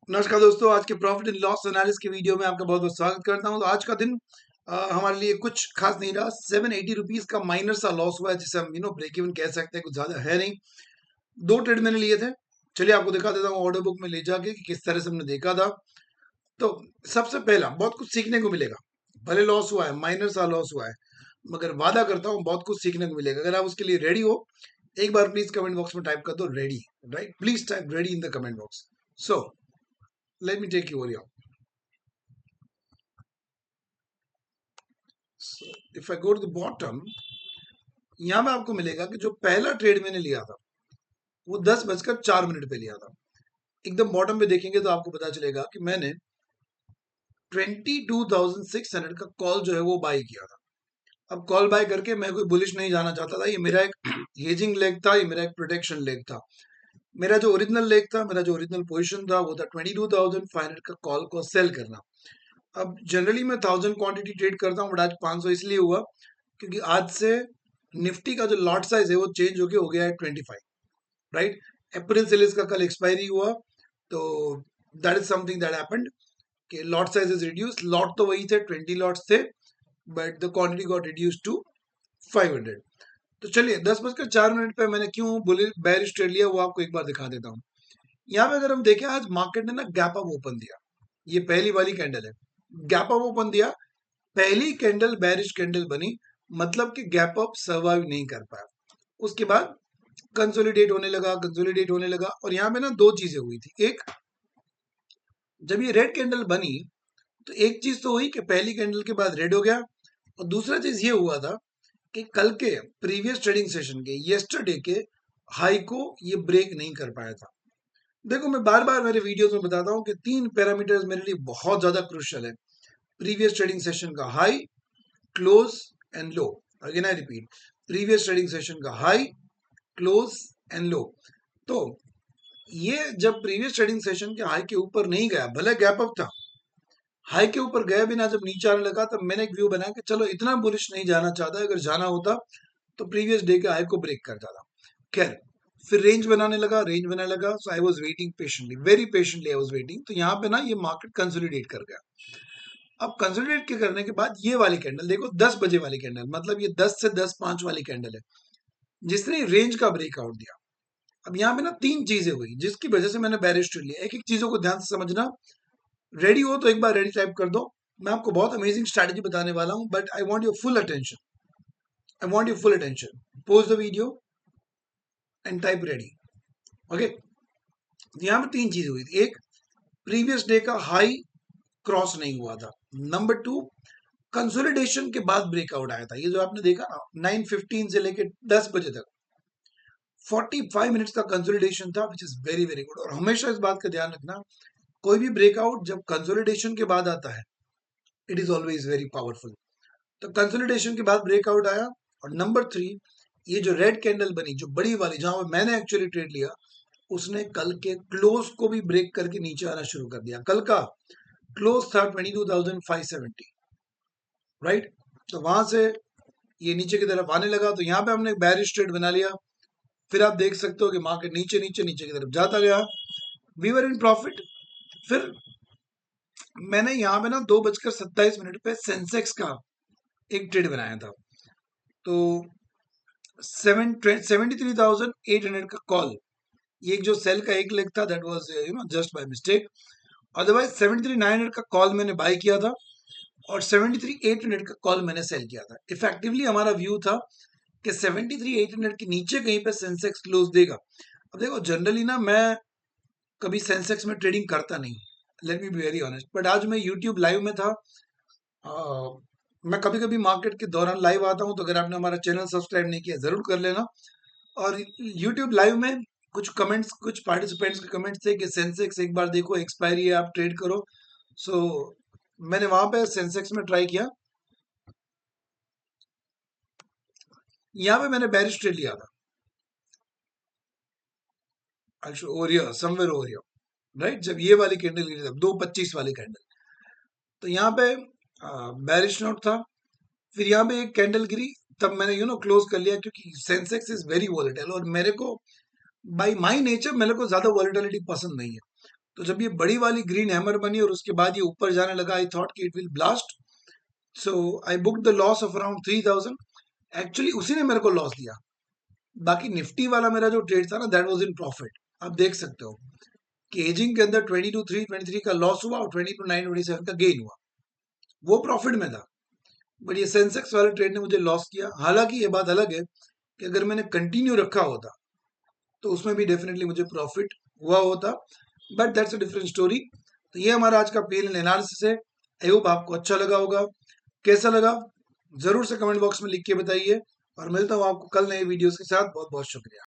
नमस्कार दोस्तों, आज के प्रॉफिट एंड लॉस एनालिसिस की वीडियो में आपका बहुत बहुत स्वागत करता हूं। तो आज का दिन हमारे लिए कुछ खास नहीं रहा। 780 रुपीज का माइनर सा लॉस हुआ है, जिसे हम ब्रेक इवन कह सकते हैं, कुछ ज्यादा है नहीं। दो ट्रेड मैंने लिए थे। चलिए आपको दिखा देता हूँ ऑर्डर बुक में ले जाके कि किस तरह से हमने देखा था। तो सबसे पहला बहुत कुछ सीखने को मिलेगा। भले लॉस हुआ है, माइनर सा लॉस हुआ है, मगर वादा करता हूँ बहुत कुछ सीखने को मिलेगा। अगर आप उसके लिए रेडी हो, एक बार प्लीज कमेंट बॉक्स में टाइप कर दो ready. Right, please type ready in the comment box. So let me take you over. So if I go to the bottom, यहाँ पे आपको मिलेगा कि जो पहला ट्रेड मैंने लिया था वो 10:04 पे लिया था। एकदम बॉटम पे देखेंगे तो आपको पता चलेगा कि मैंने 22,600 का कॉल जो है वो बाई किया था। अब कॉल बाय करके मैं कोई बुलिश नहीं जाना चाहता था। ये मेरा एक हेजिंग लेग था, ये मेरा एक प्रोटेक्शन लेग था। मेरा जो ओरिजिनल लेग था, मेरा जो ओरिजिनल पोजीशन था वो था 22,500 का कॉल को सेल करना। अब जनरली मैं 1000 क्वांटिटी ट्रेड करता हूँ, बट आज 500 इसलिए हुआ क्योंकि आज से निफ्टी का जो लॉट साइज है वो चेंज होके हो गया है 25। राइट, अप्रैल सेल्स का कल एक्सपायरी हुआ, तो that is something that happened कि lot size is reduce. Lot तो वही थे, 20 लॉट्स थे, but the quantity got reduce to 500। तो चलिए 10:04 पे मैंने क्यों बेरिश ट्रेड लिया वो आपको एक बार दिखा देता हूँ। यहाँ पे अगर हम देखें, आज मार्केट ने ना गैप अप ओपन दिया। ये पहली वाली कैंडल है, गैप अप ओपन दिया। पहली कैंडल बेरिश कैंडल बनी, मतलब कि गैप अप सर्वाइव नहीं कर पाया। उसके बाद कंसोलिडेट होने लगा, कंसोलिडेट होने लगा। और यहाँ पे ना दो चीजें हुई थी। एक, जब ये रेड कैंडल बनी तो एक चीज तो हुई कि पहली कैंडल के बाद रेड हो गया, और दूसरा चीज ये हुआ था कि कल के प्रीवियस ट्रेडिंग सेशन के येस्टरडे के हाई को ये ब्रेक नहीं कर पाया था। देखो, मैं बार बार मेरे वीडियोस में बताता हूँ कि तीन पैरामीटर्स मेरे लिए बहुत ज्यादा क्रूशियल है। प्रीवियस ट्रेडिंग सेशन का high, close and low. Again I repeat, previous trading session का हाई, क्लोज एंड लो। तो ये जब प्रीवियस ट्रेडिंग सेशन के हाई के ऊपर नहीं गया, भले गैप अप था, हाई के ऊपर गया बिना जब नीचे आने लगा, तब मैंने एक व्यू बनाया कि चलो इतना बुलिश नहीं जाना चाहता। अगर जाना होता तो प्रीवियस डे के हाई को ब्रेक कर जाता। खैर, फिर रेंज बनाने लगा, रेंज बनाने लगा। So I was waiting patiently, very patiently I was waiting. तो यहाँ पे ना ये मार्केट कंसोलिडेट कर गया। अब कंसोलिडेट के करने के बाद ये वाली कैंडल देखो, 10 बजे वाली कैंडल, मतलब ये 10 से 10:05 वाली कैंडल है जिसने रेंज का ब्रेकआउट दिया। अब यहाँ पे ना तीन चीजें हुई जिसकी वजह से मैंने बेरिश ट्रेड लिया। एक एक चीजों को ध्यान से समझना। रेडी हो तो एक बार रेडी टाइप कर दो। मैं आपको बहुत अमेजिंग स्ट्रैटेजी बताने वाला हूं, but I want your full attention. I want your full attention. Pose the video and type ready. Okay, यहाँ पे तीन चीजें हुई थी। एक, प्रीवियस डे का हाई क्रॉस नहीं हुआ था। नंबर टू, कंसोलिडेशन के बाद ब्रेकआउट आया था। ये जो आपने देखा ना, 9:15 से लेके 10 बजे तक 45 मिनट्स का कंसोलिडेशन था, which is very very good. और हमेशा इस बात का ध्यान रखना, कोई भी ब्रेकआउट जब कंसोलिडेशन के बाद आता है, it is always very powerful. तो कंसोलिडेशन के बाद ब्रेकआउट आया। और नंबर थ्री, ये जो रेड कैंडल बनी, जो बड़ी वाली, जहां पे मैंने एक्चुअली ट्रेड लिया, उसने कल के क्लोज को भी ब्रेक करके नीचे आना शुरू कर दिया। कल का क्लोज था 22,570। राइट, तो वहां से ये नीचे की तरफ आने लगा। तो यहाँ पे हमने एक बेरिश ट्रेड बना लिया। फिर आप देख सकते हो कि मार्केट नीचे नीचे नीचे की तरफ जाता गया। We were in profit. फिर मैंने यहाँ पे ना 2:27 पे सेंसेक्स का एक ट्रेड बनाया था। तो 73,800 का कॉल, ये जो सेल का एक लेग था, that was just by mistake. Otherwise 73,900 का कॉल मैंने बाय किया था, और 73,800 का कॉल मैंने सेल किया था। इफेक्टिवली हमारा व्यू था कि 73,800 के नीचे कहीं पे सेंसेक्स क्लोज देगा। अब देखो, जनरली ना मैं कभी सेंसेक्स में ट्रेडिंग करता नहीं, let me be very honest. But आज मैं यूट्यूब लाइव में था। मैं कभी कभी मार्केट के दौरान लाइव आता हूं, तो अगर आपने हमारा चैनल सब्सक्राइब नहीं किया जरूर कर लेना। और यूट्यूब लाइव में कुछ कमेंट्स, कुछ पार्टिसिपेंट्स के कमेंट्स थे कि सेंसेक्स एक बार देखो, एक्सपायरी है, आप ट्रेड करो। सो मैंने वहां पे सेंसेक्स में ट्राई किया। यहाँ पे मैंने बेरिश ट्रेड लिया था, over here, somewhere over here. Right, जब ये वाली कैंडल गिरी थी, 2:25 वाली कैंडल, तो यहाँ पे बेरिश नोट था। फिर यहाँ पे एक कैंडल गिरी, तब मैंने क्लोज कर लिया, क्योंकि सेंसेक्स इज वेरी वॉलेटाइल, और मेरे को बाय माय नेचर मेरे को ज्यादा वॉलेटिलिटी पसंद नहीं है। तो जब ये बड़ी वाली ग्रीन हैमर बनी और उसके बाद ये ऊपर जाने लगा, आई थॉट कि it will blast, so I book the loss of around 3000। Actually उसी ने मेरे को लॉस दिया, बाकी निफ्टी वाला मेरा जो ट्रेड था ना, दैट वाज इन प्रॉफिट। आप देख सकते हो कि एजिंग के अंदर 22,323 का लॉस हुआ और 22,927 का गेन हुआ, वो प्रॉफिट में था। बट ये सेंसेक्स वाले ट्रेड ने मुझे लॉस किया। हालांकि ये बात अलग है कि अगर मैंने कंटिन्यू रखा होता तो उसमें भी डेफिनेटली मुझे प्रॉफिट हुआ होता, but that's a different story. तो ये हमारा आज का पीएनएल एनालिसिस है। आई होप आपको अच्छा लगा होगा। कैसा लगा जरूर से कमेंट बॉक्स में लिख के बताइए, और मिलता हूँ आपको कल नए वीडियोस के साथ। बहुत बहुत शुक्रिया।